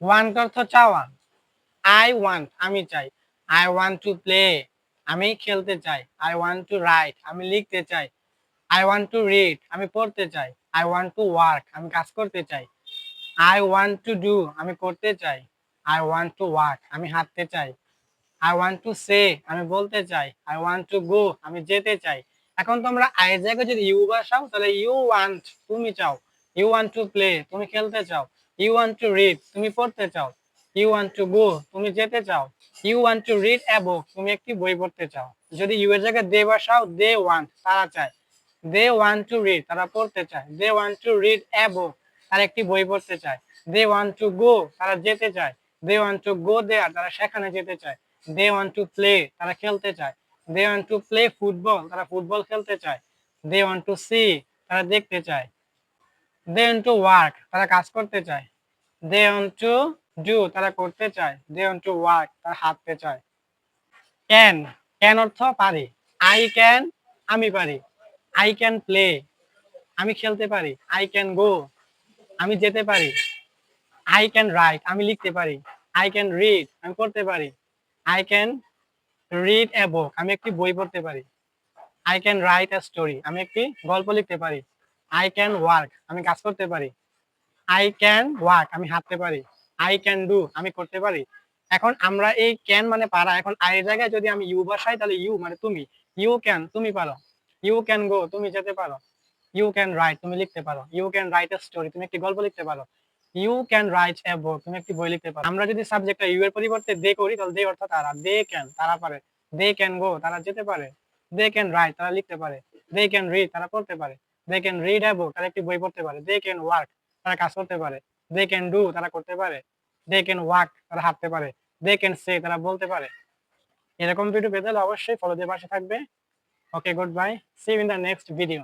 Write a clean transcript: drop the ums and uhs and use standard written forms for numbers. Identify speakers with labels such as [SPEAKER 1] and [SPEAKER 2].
[SPEAKER 1] Want অর্থ চাওয়া। I want আমি চাই। আই ওয়ান্ট টু প্লে আমি খেলতে চাই। আই ওয়ান্ট টু রাইট আমি লিখতে চাই। আই ওয়ান্ট টু রিড আমি পড়তে চাই। আই ওয়ান্ট টু ওয়ার্ক আমি কাজ করতে চাই। আই ওয়ান্ট টু ডু আমি করতে চাই। আই ওয়ান্ট টু ওয়াক আমি হাঁটতে চাই। আই ওয়ান্ট টু সে আমি বলতে চাই। আই ওয়ান্ট টু গো আমি যেতে চাই। এখন তোমরা আই এর জায়গায় যদি ইউ বসাও তাহলে ইউ ওয়ান্ট তুমি চাও। ইউ ওয়ান্ট টু প্লে তুমি খেলতে চাও। ইউ ওয়ান্ট টু রিড তুমি পড়তে চাও। ইউ ওয়ান্ট টু গো তুমি যেতে চাও। You want to read a book তুমি একটি বই পড়তে চাও। যদি ইউ এর জায়গায় দে বসাও দে ওয়ান্ট তারা চায়। দে ওয়ান্ট টু রিড তারা পড়তে চায়। They want to read a book তারা একটি বই পড়তে চায়। দে ওয়ান্ট টু গো তারা যেতে চায়। দে ওয়ান্ট টু গো দেয়ার তারা সেখানে যেতে চায়। দে ওয়ান্ট টু প্লে তারা খেলতে চায়। They want to play football তারা ফুটবল খেলতে চায়। দে ওয়ান্ট টু সি তারা দেখতে চায়। দে ওয়ান্ট টু ওয়ার্ক তারা কাজ করতে চায়। দে ওয়ান্ট টু ডু তারা করতে চায়। দে ওয়ান্ট টু ওয়ার্ক তারা হাঁটতে চায়। ক্যান ক্যান অর্থ পারি। আই ক্যান আমি পারি। আই ক্যান প্লে আমি খেলতে পারি। আই ক্যান গো আমি যেতে পারি। আই ক্যান রাইট আমি লিখতে পারি। আই ক্যান রিড আমি পড়তে পারি। আই ক্যান রিড এ বুক আমি একটি বই পড়তে পারি। I can write a story আমি একটি গল্প লিখতে পারি। আই ক্যান ওয়ার্ক আমি কাজ করতে পারি। আই ক্যান ওয়াক আমি হাঁটতে পারি। আই ক্যান ডু আমি করতে পারি। এখন আমরা এই ক্যান মানে পারা, এখন আই এর জায়গায় যদি আমি ইউ বসাই তাহলে ইউ মানে তুমি। ইউ ক্যান তুমি পারো। ইউ ক্যান গো তুমি যেতে পারো। ইউ ক্যান রাইট তুমি লিখতে পারো। You can write a story তুমি একটি গল্প লিখতে পারো। You can write a book তুমি একটি বই লিখতে পারো। আমরা যদি সাবজেক্টটা ইউ এর পরিবর্তে দে করি তাহলে দে অর্থ তারা। দে ক্যান তারা পারে। দে ক্যান গো তারা যেতে পারে। দে ক্যান রাইট তারা লিখতে পারে। দে ক্যান রিড তারা পড়তে পারে। They can read a book তারা একটি বই পড়তে পারে। দে ক্যান ওয়ার্ক তারা কাজ করতে পারে। দে ক্যান ডু তারা করতে পারে। দে ক্যান ওয়াক তারা হাঁটতে পারে। দে ক্যান সে তারা বলতে পারে। এরকম ভিডিও পেতে হলে অবশ্যই ফলো দিয়ে পাশে থাকবে। Okay, good bye, see you in the next video.